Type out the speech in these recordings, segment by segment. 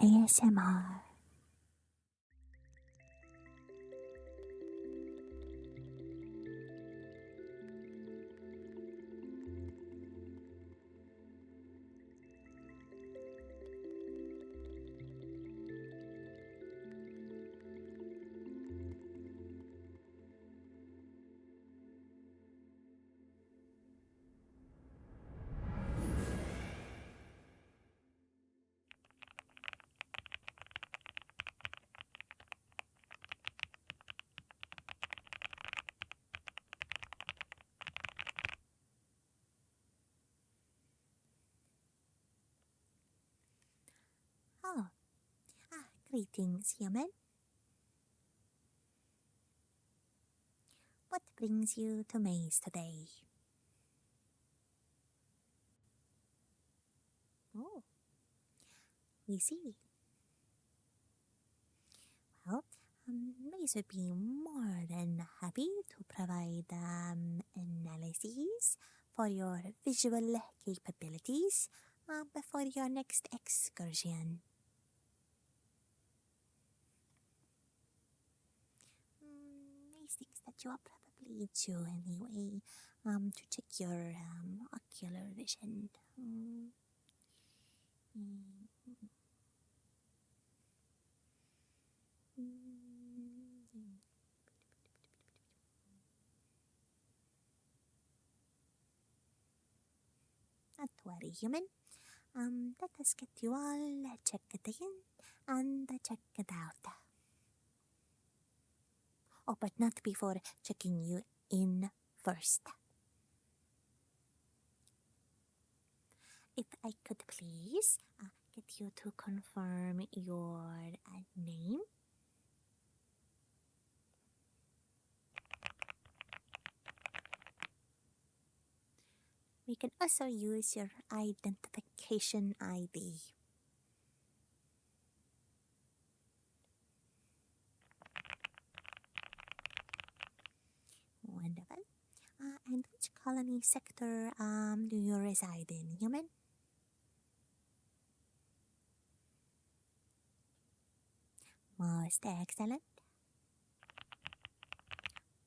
ASMR. Oh, greetings, human. What brings you to Maze today? Oh, we see. Well, Maze would be more than happy to provide analyses for your visual capabilities before your next excursion. Maze thinks that you are probably due anyway to check your ocular vision. Not to worry, human. Let us get you all checked in and checked out. Oh, but not before checking you in first. If I could please get you to confirm your name. We can also use your identification ID. Wonderful. And which colony sector do you reside in, human? Most excellent.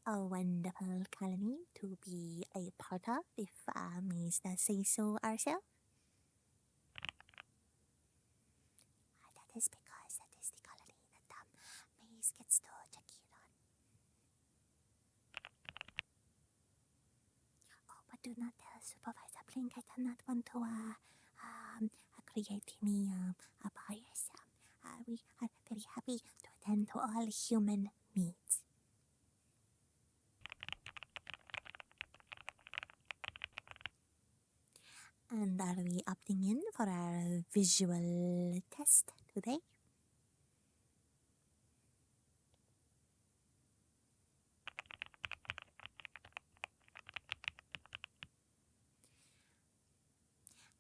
A wonderful colony to be a part of, if Maze does say so ourselves. That is because that is the colony that Maze gets to check in on. Oh, but do not tell Supervisor Blink. I do not want to create any bias. We are very happy to attend to all human needs. And are we opting in for our visual test today?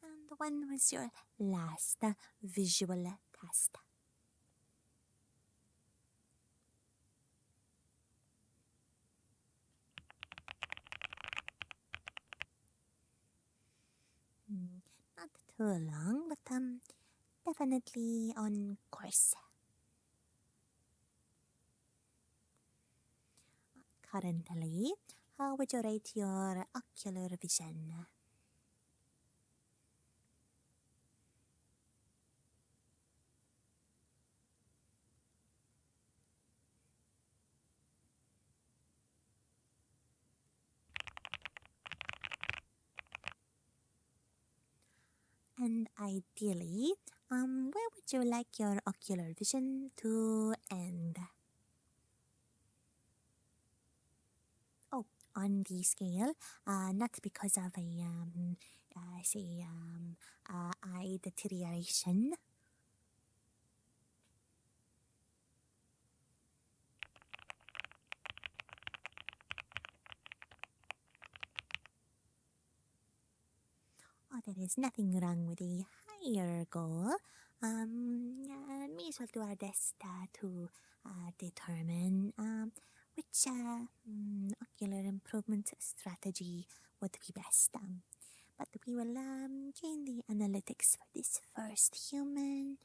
And when was your last visual test? Not too long, but definitely on course. Currently, how would you rate your ocular vision? And ideally, where would you like your ocular vision to end? Oh, on the scale, not because of eye deterioration. Oh, there is nothing wrong with a higher goal. May as well do our best to determine which ocular improvement strategy would be best. But we will gain the analytics for this first human.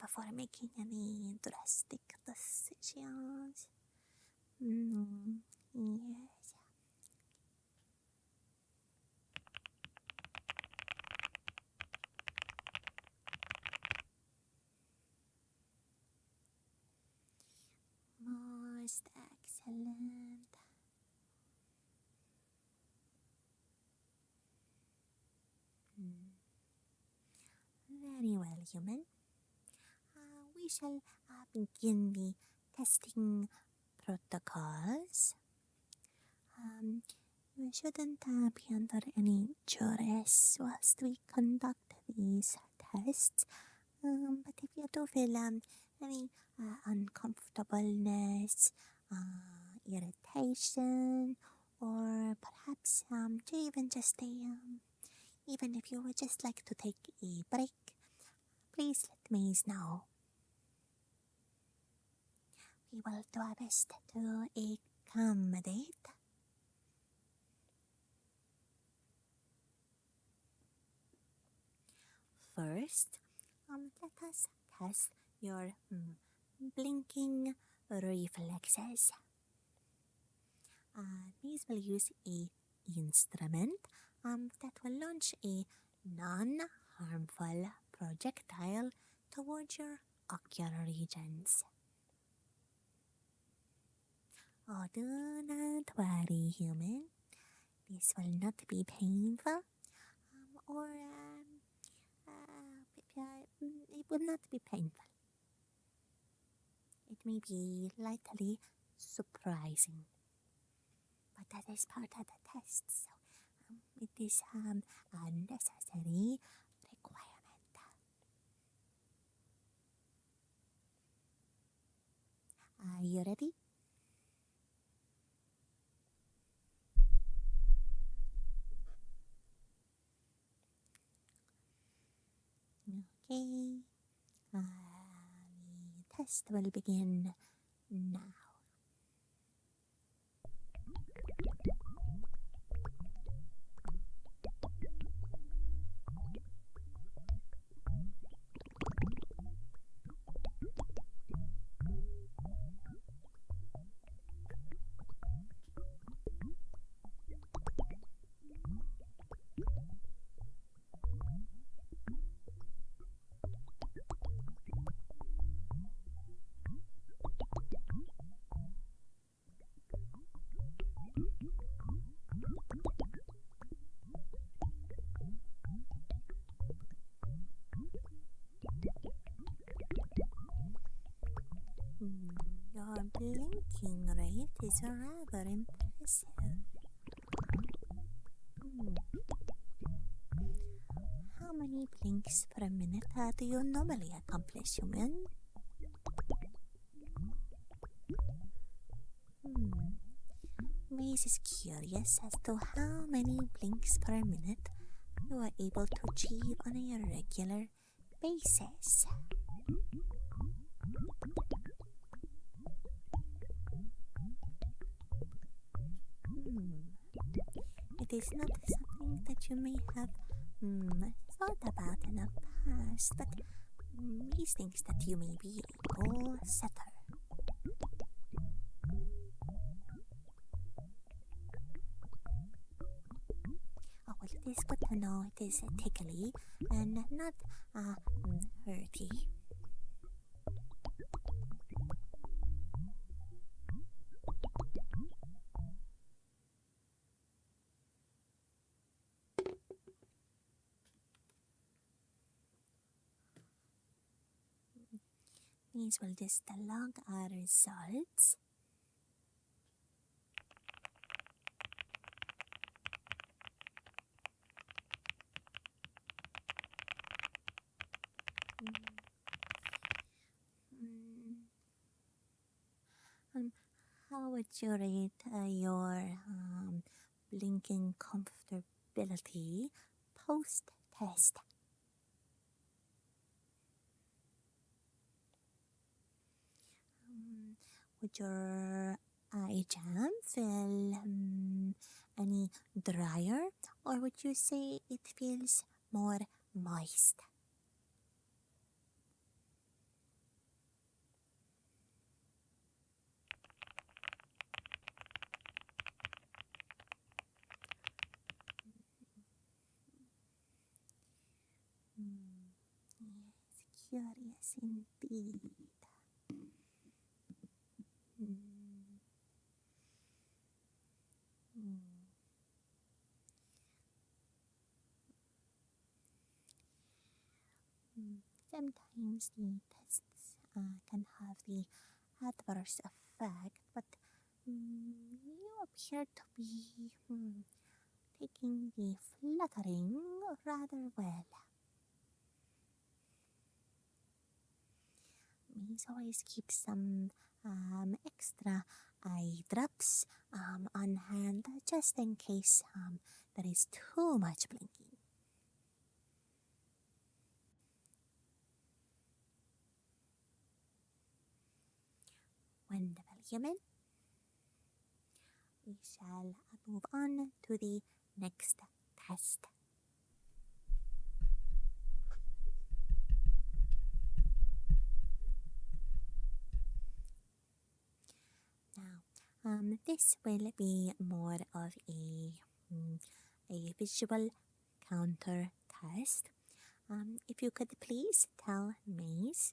before making any drastic decisions. Yes. Most excellent. Very well, human. We shall begin the testing protocols. You shouldn't be under any duress whilst we conduct these tests. But if you do feel any uncomfortableness, irritation, or perhaps even just even if you would just like to take a break, please let me know. We will do our best to accommodate. First, let us test your blinking reflexes. These will use a instrument that will launch a non-harmful projectile towards your ocular regions. Oh, do not worry, human. This will not be painful, or it will not be painful. It may be lightly surprising, but that is part of the test, so it is a necessary requirement. Are you ready? Okay. The test will begin now. Your blinking rate is rather impressive. How many blinks per minute do you normally accomplish, human? Maze is curious as to how many blinks per minute you are able to achieve on a regular basis. It is not something that you may have thought about in the past, but these things that you may be a goal setter. Oh, well, it is good to know it is tickly and not hurty. These will just log our results. How would you rate your blinking comfortability post-test? Would your eye jam feel any drier, or would you say it feels more moist? curious indeed. Hmm. Hmm. Sometimes the tests can have the adverse effect, but you appear to be taking the fluttering rather well. Please always keep some extra eye drops on hand just in case there is too much blinking. Wonderful, human. We shall move on to the next test. Now, this will be more of a visual counter test. If you could please tell Maze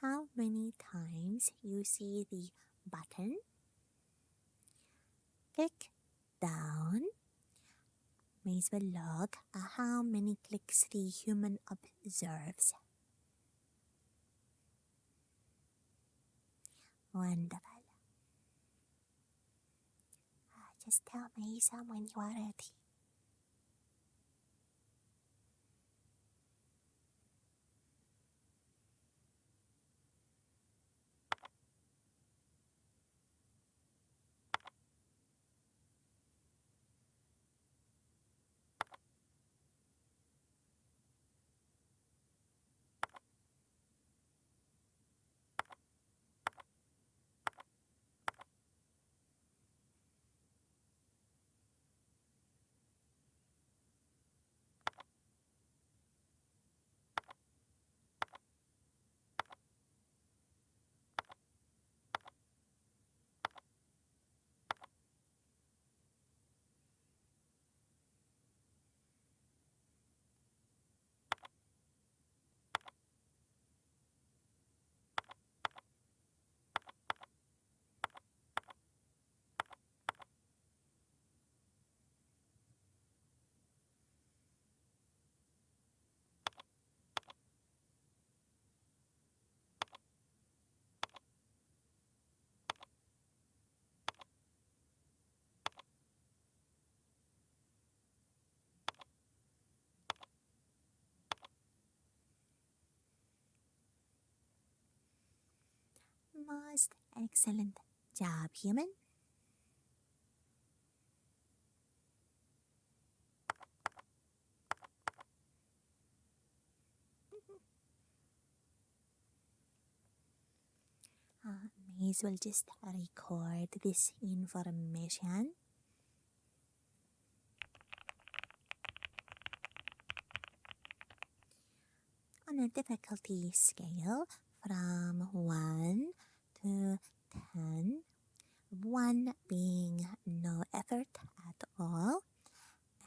how many times you see the button click down. Maze will log how many clicks the human observes. Wonderful. Just tell Maze when you are ready. Most excellent job, human. Maze will just record this information. On a difficulty scale from 1 to 10, 1 being no effort at all,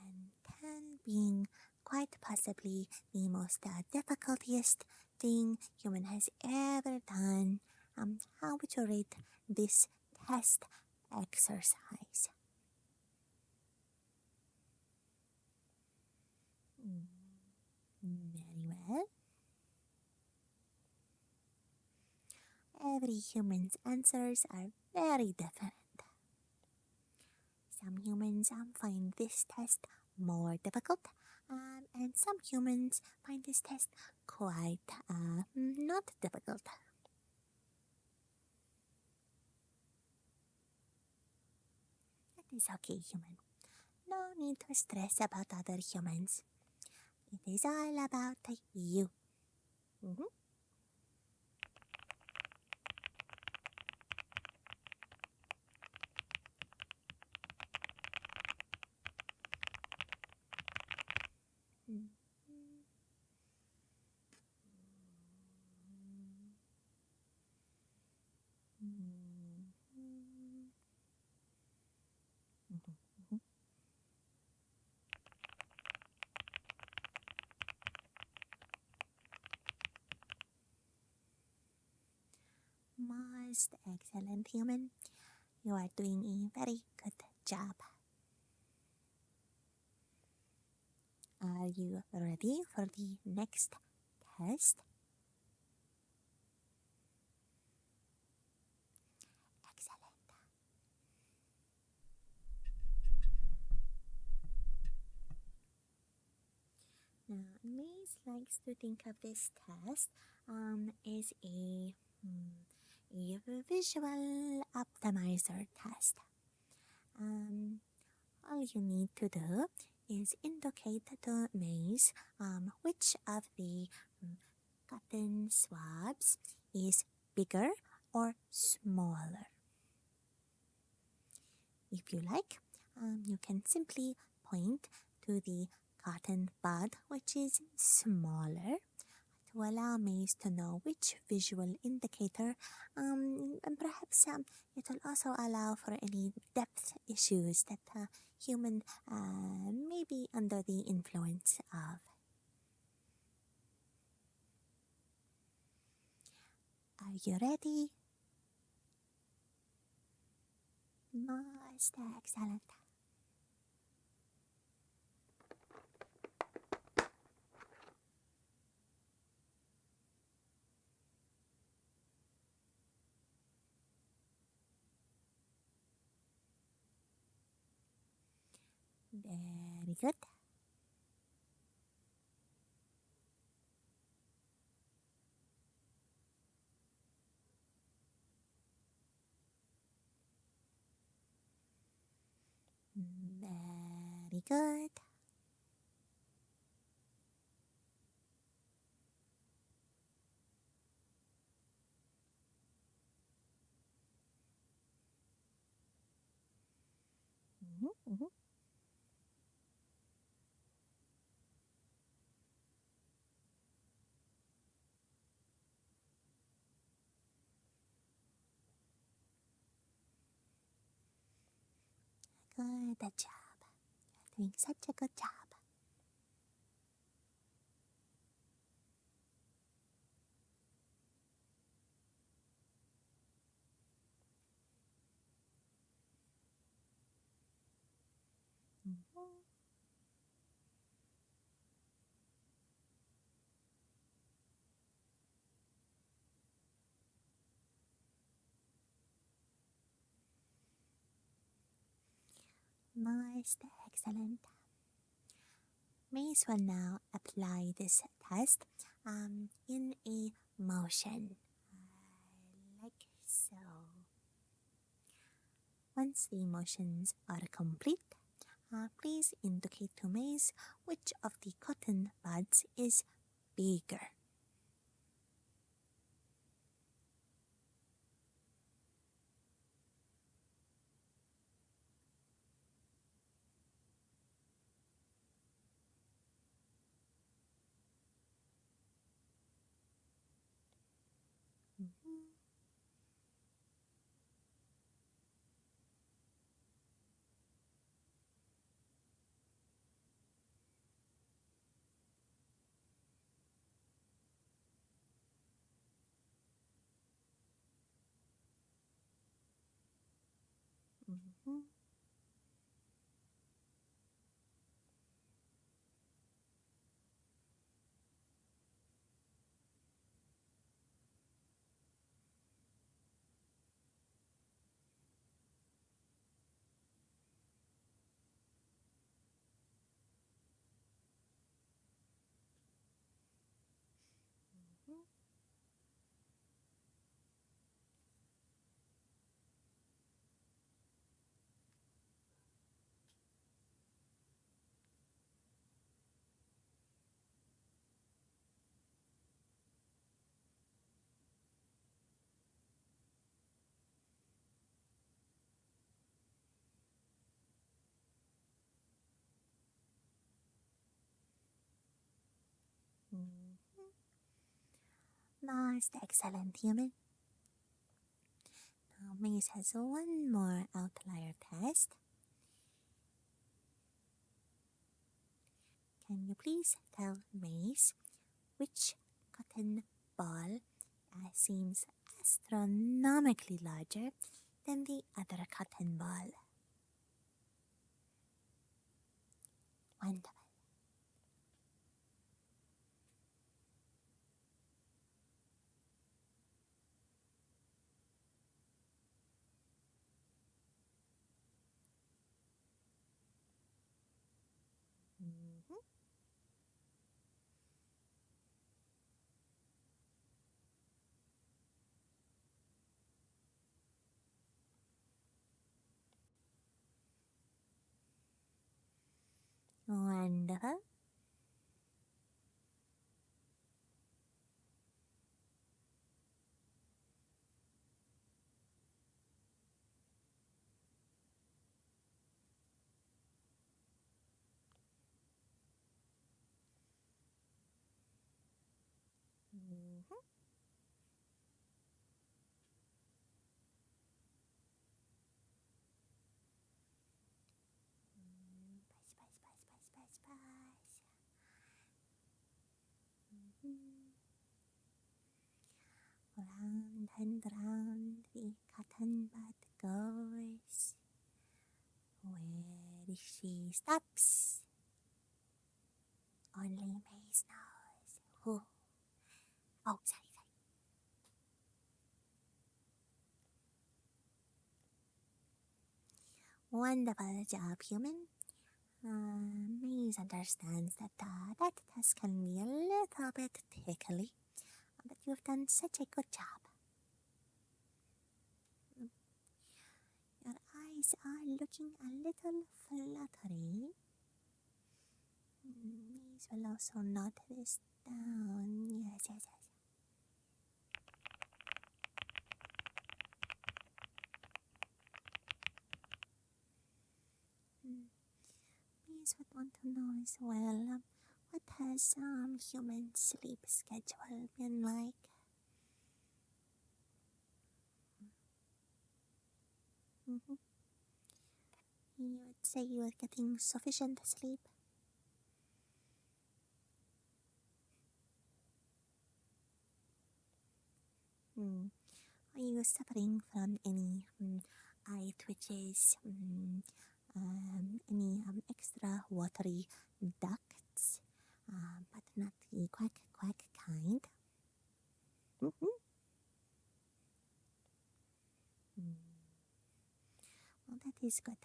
and 10 being quite possibly the most difficultiest thing human has ever done. How would you rate this test exercise? Very well. Every human's answers are very different. Some humans find this test more difficult, and some humans find this test quite not difficult. That is okay, human. No need to stress about other humans. It is all about you. Mhm. most excellent human. You are doing a very good job. Are you ready for the next test? Excellent. Now, Maze likes to think of this test as a visual optimizer test. All you need to do is indicate to Maze which of the cotton swabs is bigger or smaller. If you like, you can simply point to the cotton bud, which is smaller, to allow Maze to know which visual indicator, and perhaps it will also allow for any depth issues that human may be under the influence of. Are you ready? Most excellent. Very good. Very good. Mhm. Good job. You're doing such a good job. Mhm. Most excellent. Maze will now apply this test in a motion, like so. Once the motions are complete, please indicate to Maze which of the cotton buds is bigger. Mhm. Mhm. Mhm. Mhm. Most excellent, human. Now, Maze has one more outlier test. Can you please tell Maze which cotton ball seems astronomically larger than the other cotton ball. Wonderful. Mhm. Wonderful. Mhm. Buzz, buzz, buzz, buzz, buzz, buzz. Mhm. Round and round the cotton bud goes. Where she stops, only Maze knows. Oh, oh, sorry, sorry. Wonderful job, human. Maze understands that task can be a little bit tickly, but you've done such a good job. Your eyes are looking a little fluttery. Maze will also note this down. Yes, yes, yes. Maze would want to know as well. What has human sleep schedule been like? Mm-hmm. You would say you are getting sufficient sleep? Are you suffering from any eye twitches, any extra watery ducts, but not the quack quack kind? Mm-hmm. Well, that is good.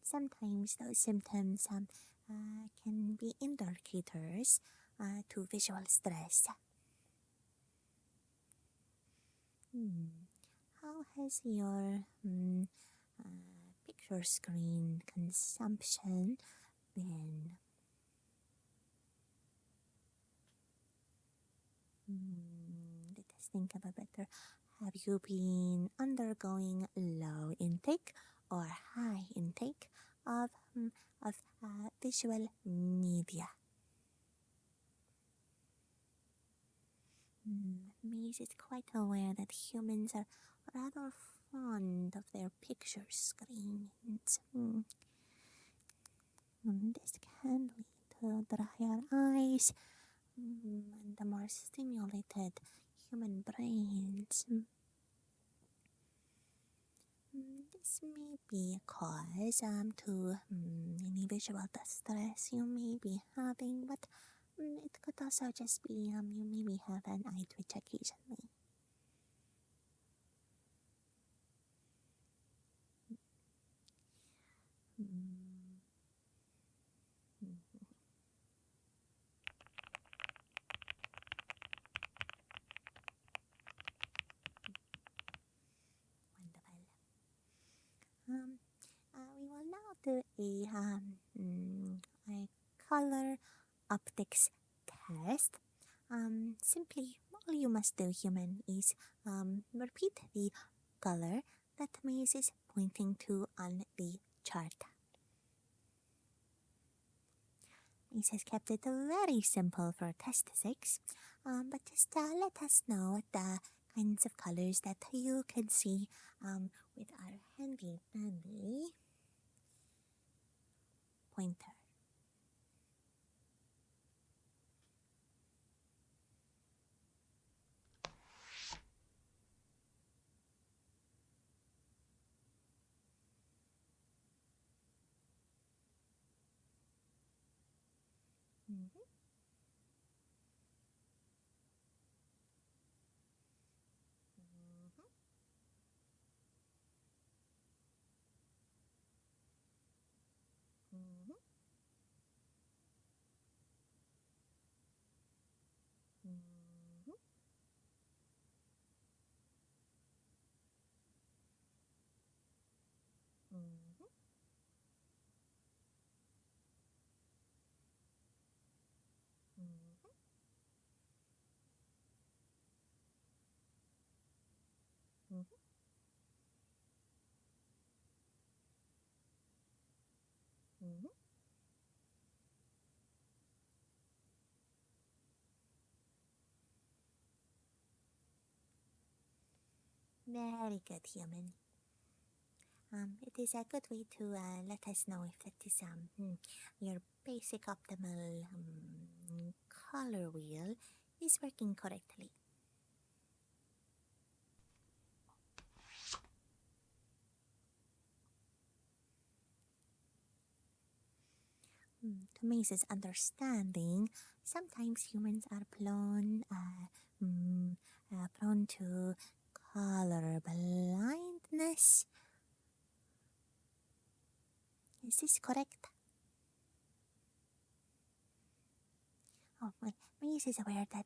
Sometimes those symptoms can be indicators to visual stress. How has your picture screen consumption been? Let us think of a better. Have you been undergoing low intake or high intake of visual media? Maze is quite aware that humans are rather fond of their picture screens. This can lead to drier eyes and the more stimulated human brains. This may be a cause to any visual distress you may be having, but it could also just be you maybe have an eye twitch occasionally. Mm, Wonderful. We will now do a color optics test. Simply, all you must do, human, is repeat the color that Maze is pointing to on the chart. Maze has kept it very simple for test 6, but just let us know what the kinds of colors that you can see with our handy dandy pointer. Mhm. Mhm. Mhm. Mhm. Mhm. Mhm. Mhm. Mhm. Very good, human. It is a good way to let us know if that is your basic optimal color wheel is working correctly. To Mace's understanding, sometimes humans are prone to color blindness. Is this correct? Oh, well, Mace is aware that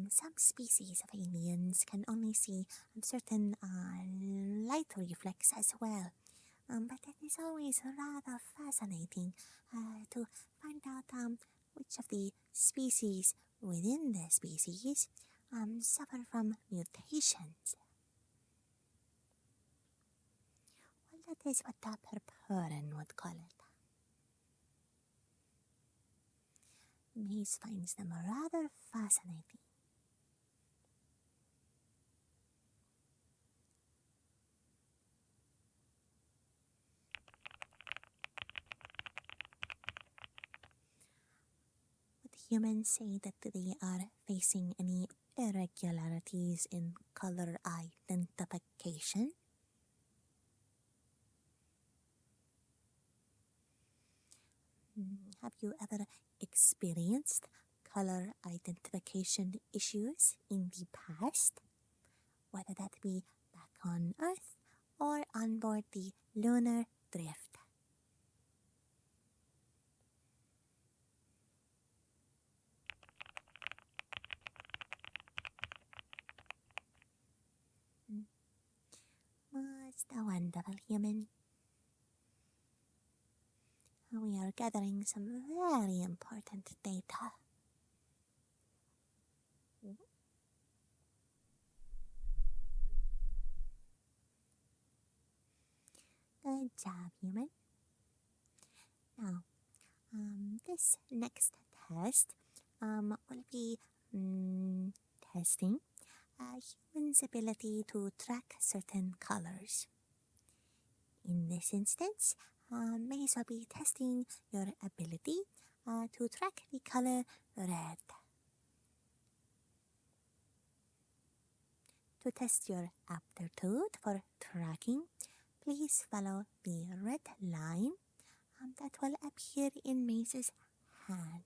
some species of aliens can only see certain light reflex as well. But it is always rather fascinating to find out which of the species within the species suffer from mutations. Well, that is what the Purpurin would call it. Mace finds them rather fascinating. Would humans say that they are facing any irregularities in color identification? Have you ever experienced color identification issues in the past? Whether that be back on Earth or on board the lunar drift? Mm, Most wonderful, human. We are gathering some very important data. Mhm. Good job, human. Now, this next test will be testing a human's ability to track certain colors. In this instance, may as well be testing your ability to track the color red. To test your aptitude for tracking, please follow the red line that will appear in Mace's hand.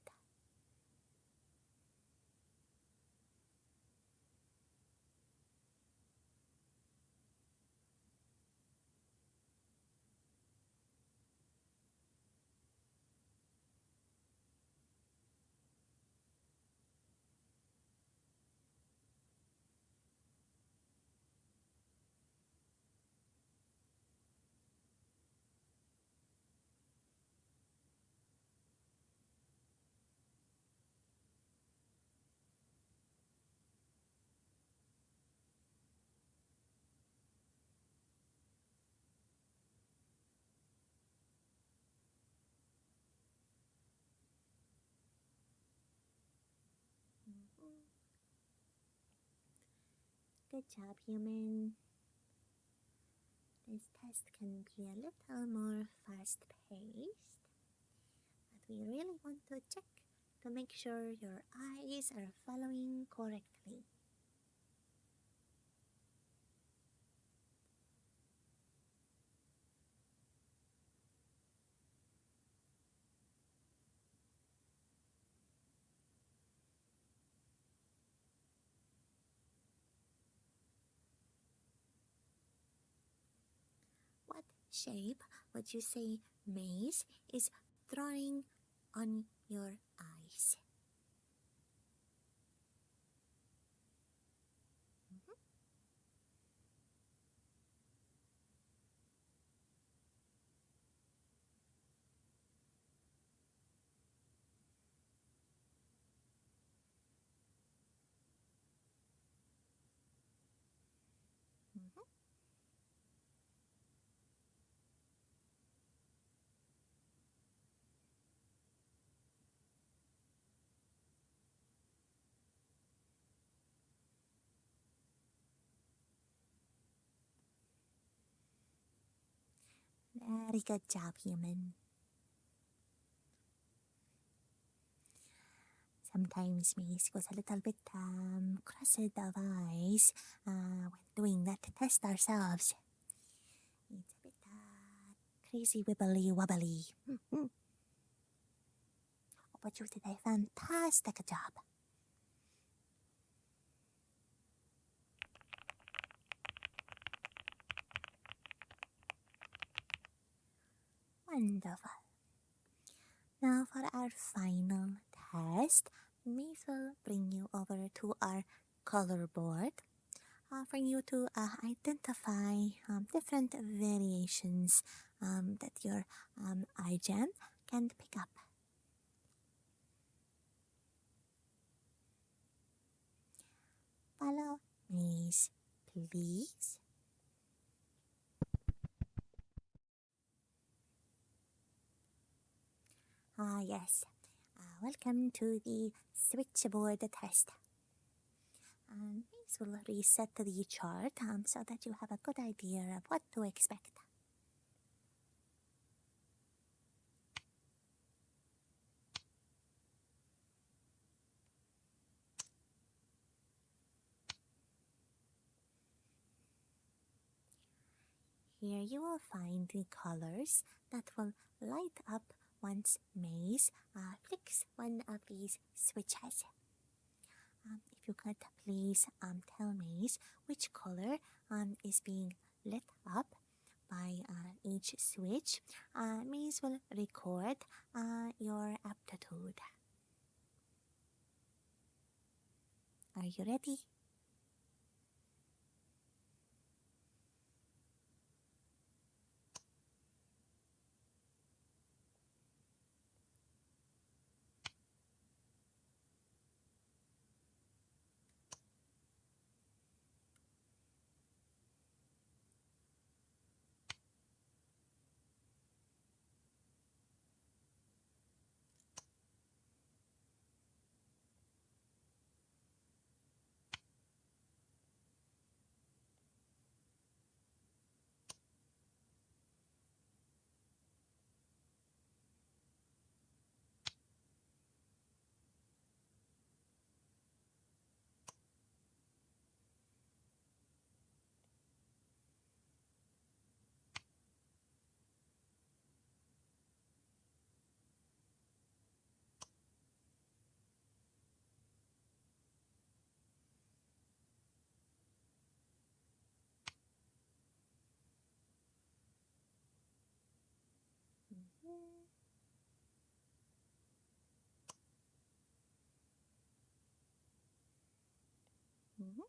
Good job, human. This test can be a little more fast paced. we really want to check to make sure your eyes are following correctly. What shape would you say maze is drawing on your eyes? Mhm. Very good job, human. Sometimes Maze goes a little bit crossed of eyes when doing that test ourselves. It's a bit crazy wibbly wobbly. But you did a fantastic job. Wonderful. Now for our final test, Maze will bring you over to our color board for you to identify different variations that your eye gem can pick up. Follow Maze, please. Yes. Welcome to the switchboard test. Maze will reset the chart so that you have a good idea of what to expect. Here you will find the colors that will light up once Maze flicks one of these switches. If you could please tell Maze which color is being lit up by each switch, Maze will record your aptitude. Are you ready? Mhm.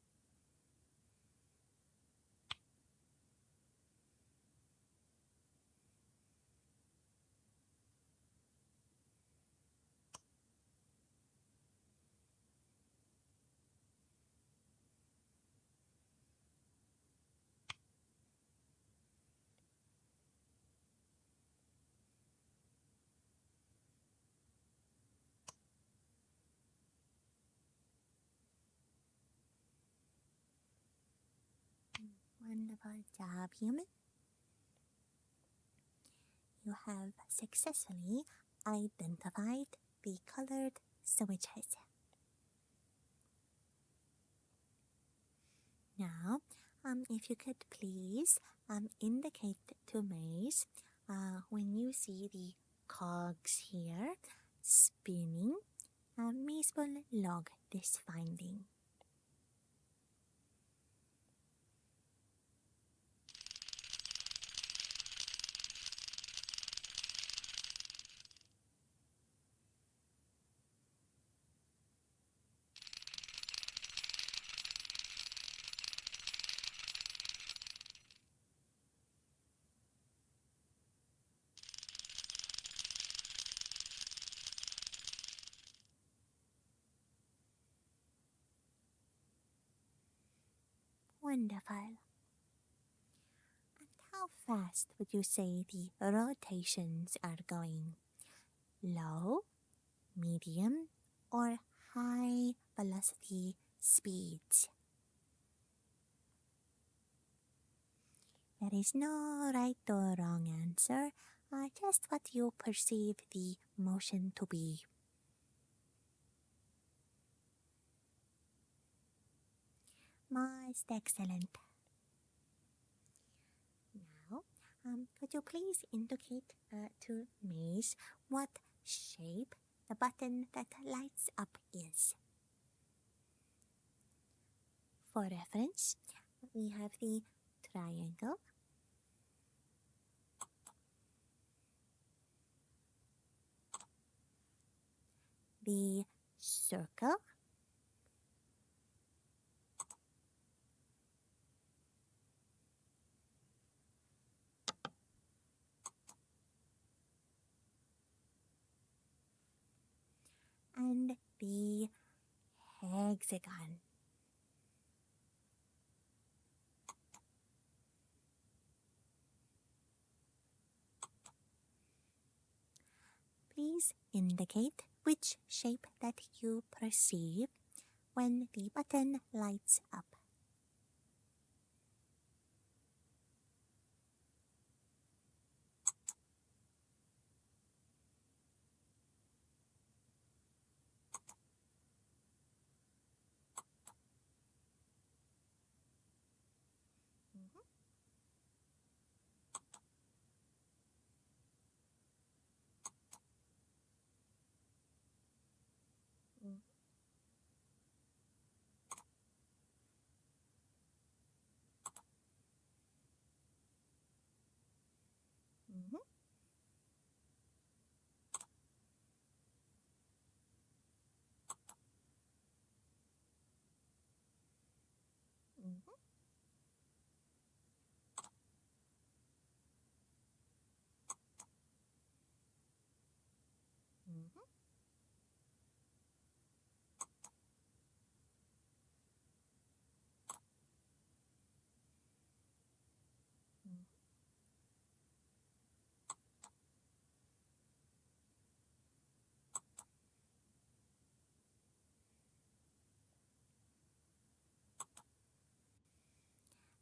Wonderful job, human. You have successfully identified the colored switches. Now, if you could please indicate to Maze when you see the cogs here spinning, Maze will log this finding. Wonderful. And how fast would you say the rotations are going? Low, medium, or high velocity speeds? There is no right or wrong answer, just what you perceive the motion to be. Most excellent. Now, could you please indicate to Maze what shape the button that lights up is? For reference, we have the triangle, the circle, and the hexagon. Please indicate which shape that you perceive when the button lights up. Mhm. Mhm. Mhm. Mhm.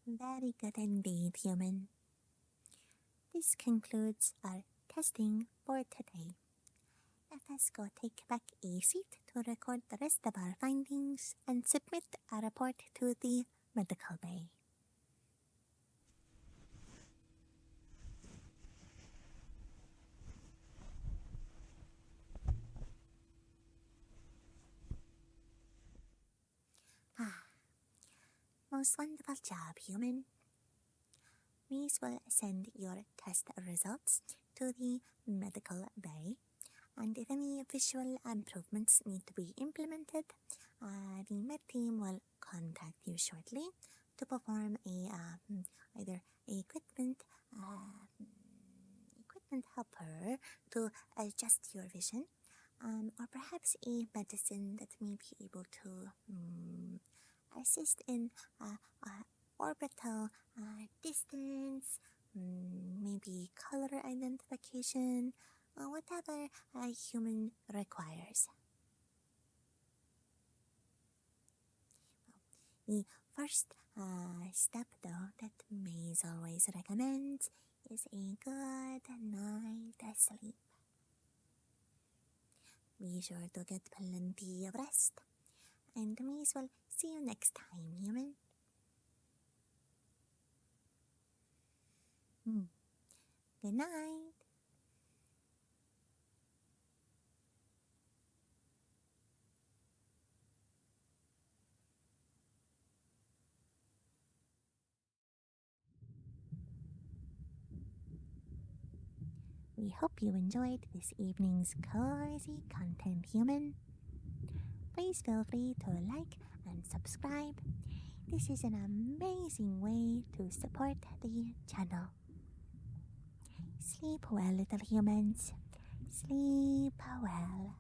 Very good indeed, human. This concludes our testing for today. Let us go take back a seat to record the rest of our findings and submit a report to the medical bay. Most wonderful job, human. Maze will send your test results to the medical bay, and if any visual improvements need to be implemented, the med team will contact you shortly to perform either equipment helper to adjust your vision, or perhaps a medicine that may be able to assist in orbital distance, maybe color identification, or whatever a human requires. The first step, though, that Maze always recommends is a good night sleep. be sure to get plenty of rest. And Maze will see you next time, human. Good night. We hope you enjoyed this evening's cozy content, human. Please feel free to like and subscribe. This is an amazing way to support the channel. Sleep well, little humans. Sleep well.